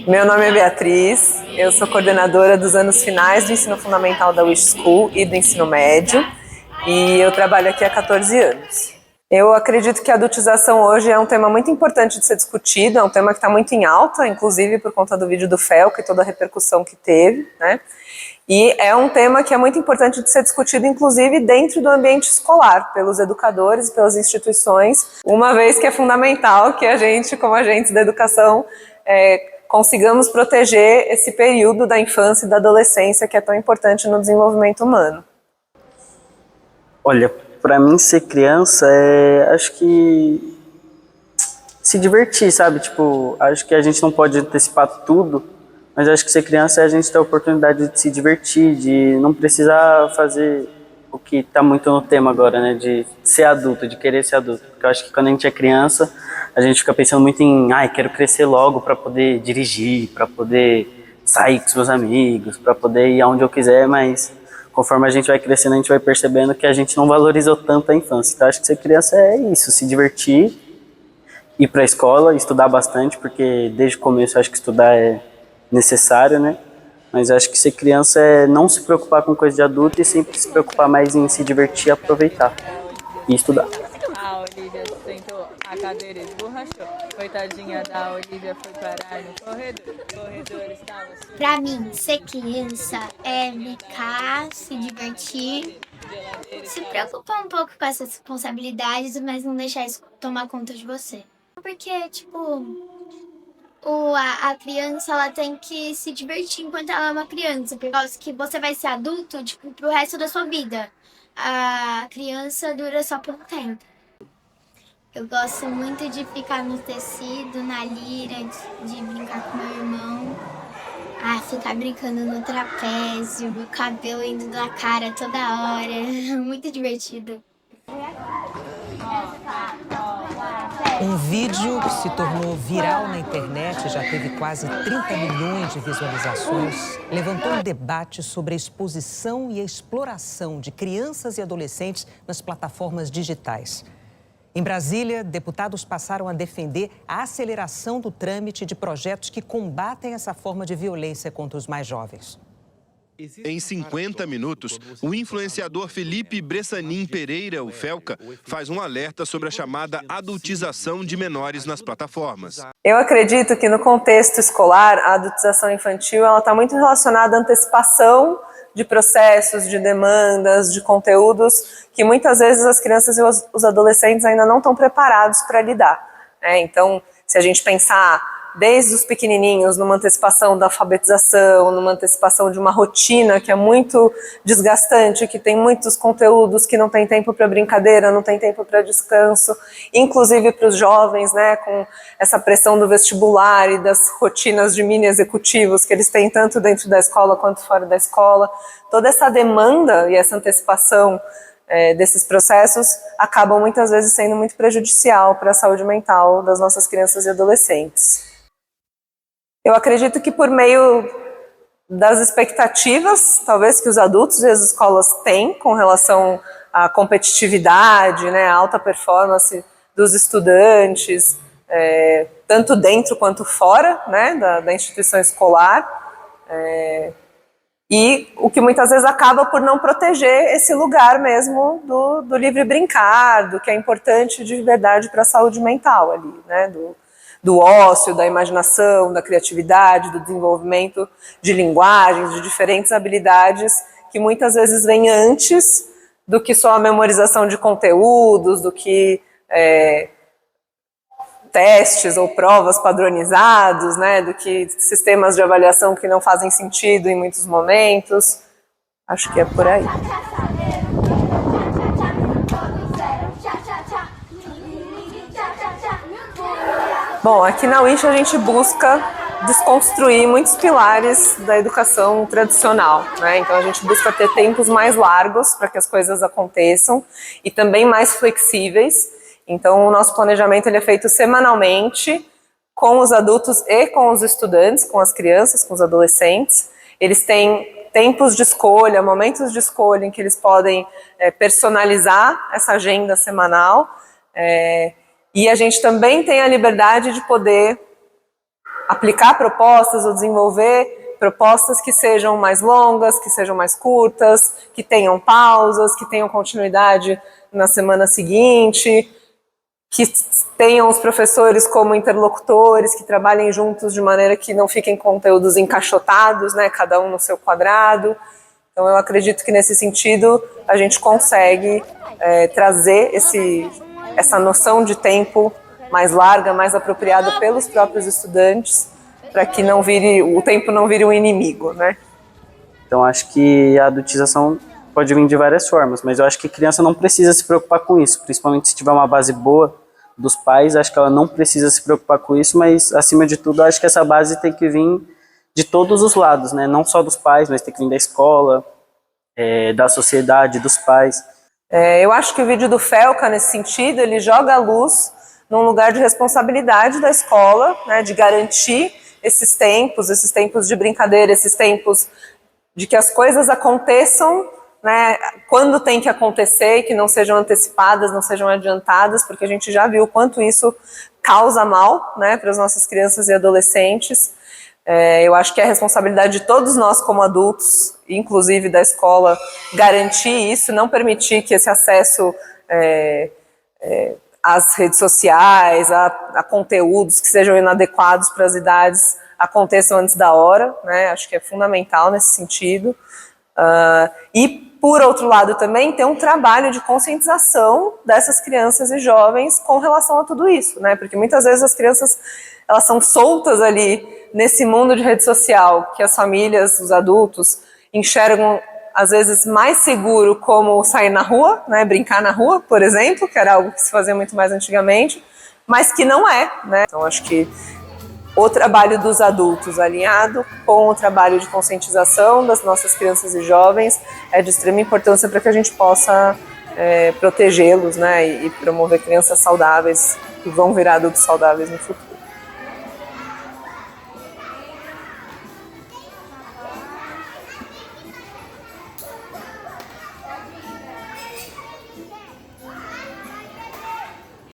Meu nome é Beatriz, eu sou coordenadora dos anos finais do ensino fundamental da Wish School e do ensino médio, e eu trabalho aqui há 14 anos. Eu acredito que a adultização hoje é um tema muito importante de ser discutido, é um tema que está muito em alta, inclusive por conta do vídeo do Felca e toda a repercussão que teve, né? E é um tema que é muito importante de ser discutido, inclusive dentro do ambiente escolar, pelos educadores, pelas instituições, uma vez que é fundamental que a gente, como agentes da educação, consigamos proteger esse período da infância e da adolescência que é tão importante no desenvolvimento humano. Olha, para mim ser criança acho que se divertir, sabe? Tipo, acho que a gente não pode antecipar tudo, mas acho que ser criança é a gente ter a oportunidade de se divertir, de não precisar fazer o que tá muito no tema agora, né? De ser adulto, de querer ser adulto. Porque eu acho que quando a gente é criança, a gente fica pensando muito em, quero crescer logo para poder dirigir, para poder sair com os meus amigos, para poder ir aonde eu quiser, mas conforme a gente vai crescendo, a gente vai percebendo que a gente não valorizou tanto a infância. Então acho que ser criança é isso, se divertir, ir para a escola, estudar bastante, porque desde o começo eu acho que estudar é necessário, né? Mas acho que ser criança é não se preocupar com coisa de adulto e sempre se preocupar mais em se divertir, aproveitar e estudar. A Olivia sentou, a cadeira esborrachou. Coitadinha da Olivia foi parar no corredor. O corredor estava... Pra mim, ser criança é brincar, se divertir, se preocupar um pouco com essas responsabilidades, mas não deixar isso tomar conta de você. Porque, tipo, a criança, ela tem que se divertir enquanto ela é uma criança, por causa que você vai ser adulto, tipo, pro resto da sua vida. A criança dura só por um tempo. Eu gosto muito de ficar no tecido, na lira, de brincar com meu irmão. Ficar brincando no trapézio, o cabelo indo na cara toda hora. Muito divertido. Um vídeo que se tornou viral na internet, já teve quase 30 milhões de visualizações, levantou um debate sobre a exposição e a exploração de crianças e adolescentes nas plataformas digitais. Em Brasília, deputados passaram a defender a aceleração do trâmite de projetos que combatem essa forma de violência contra os mais jovens. Em 50 minutos, o influenciador Felipe Bressanin Pereira, o Felca, faz um alerta sobre a chamada adultização de menores nas plataformas. Eu acredito que no contexto escolar, a adultização infantil está muito relacionada à antecipação de processos, de demandas, de conteúdos que muitas vezes as crianças e os adolescentes ainda não estão preparados para lidar, né? Então, se a gente pensar desde os pequenininhos, numa antecipação da alfabetização, numa antecipação de uma rotina que é muito desgastante, que tem muitos conteúdos que não tem tempo para brincadeira, não tem tempo para descanso, inclusive para os jovens, né, com essa pressão do vestibular e das rotinas de mini executivos que eles têm tanto dentro da escola quanto fora da escola. Toda essa demanda e essa antecipação desses processos acabam muitas vezes sendo muito prejudicial para a saúde mental das nossas crianças e adolescentes. Eu acredito que por meio das expectativas, talvez, que os adultos e as escolas têm com relação à competitividade, né, à alta performance dos estudantes, tanto dentro quanto fora, né, da instituição escolar, e o que muitas vezes acaba por não proteger esse lugar mesmo do livre brincar, do que é importante de verdade para a saúde mental ali, né, do ócio, da imaginação, da criatividade, do desenvolvimento de linguagens, de diferentes habilidades que muitas vezes vêm antes do que só a memorização de conteúdos, do que testes ou provas padronizados, né, do que sistemas de avaliação que não fazem sentido em muitos momentos. Acho que é por aí. Bom, aqui na Wish a gente busca desconstruir muitos pilares da educação tradicional, né? Então a gente busca ter tempos mais largos para que as coisas aconteçam e também mais flexíveis. Então o nosso planejamento ele é feito semanalmente com os adultos e com os estudantes, com as crianças, com os adolescentes. Eles têm tempos de escolha, momentos de escolha em que eles podem personalizar essa agenda semanal. E a gente também tem a liberdade de poder aplicar propostas ou desenvolver propostas que sejam mais longas, que sejam mais curtas, que tenham pausas, que tenham continuidade na semana seguinte, que tenham os professores como interlocutores, que trabalhem juntos de maneira que não fiquem conteúdos encaixotados, né, cada um no seu quadrado. Então eu acredito que nesse sentido a gente consegue trazer essa noção de tempo mais larga, mais apropriada pelos próprios estudantes, para que o tempo não vire um inimigo, né? Então acho que a adultização pode vir de várias formas, mas eu acho que a criança não precisa se preocupar com isso, principalmente se tiver uma base boa dos pais, acho que ela não precisa se preocupar com isso, mas acima de tudo acho que essa base tem que vir de todos os lados, né? Não só dos pais, mas tem que vir da escola, da sociedade, dos pais. Eu acho que o vídeo do Felca, nesse sentido, ele joga a luz num lugar de responsabilidade da escola, né, de garantir esses tempos de brincadeira, esses tempos de que as coisas aconteçam, né, quando tem que acontecer, que não sejam antecipadas, não sejam adiantadas, porque a gente já viu o quanto isso causa mal, né, para as nossas crianças e adolescentes. Eu acho que é a responsabilidade de todos nós como adultos, inclusive da escola, garantir isso, não permitir que esse acesso às redes sociais, a conteúdos que sejam inadequados para as idades aconteçam antes da hora, né? Acho que é fundamental nesse sentido. E, por outro lado, também ter um trabalho de conscientização dessas crianças e jovens com relação a tudo isso, né? Porque muitas vezes as crianças, elas são soltas ali nesse mundo de rede social, que as famílias, os adultos, enxergam às vezes mais seguro como sair na rua, né, brincar na rua, por exemplo, que era algo que se fazia muito mais antigamente, mas que não é, né? Então acho que o trabalho dos adultos alinhado com o trabalho de conscientização das nossas crianças e jovens é de extrema importância para que a gente possa protegê-los, né, e promover crianças saudáveis que vão virar adultos saudáveis no futuro.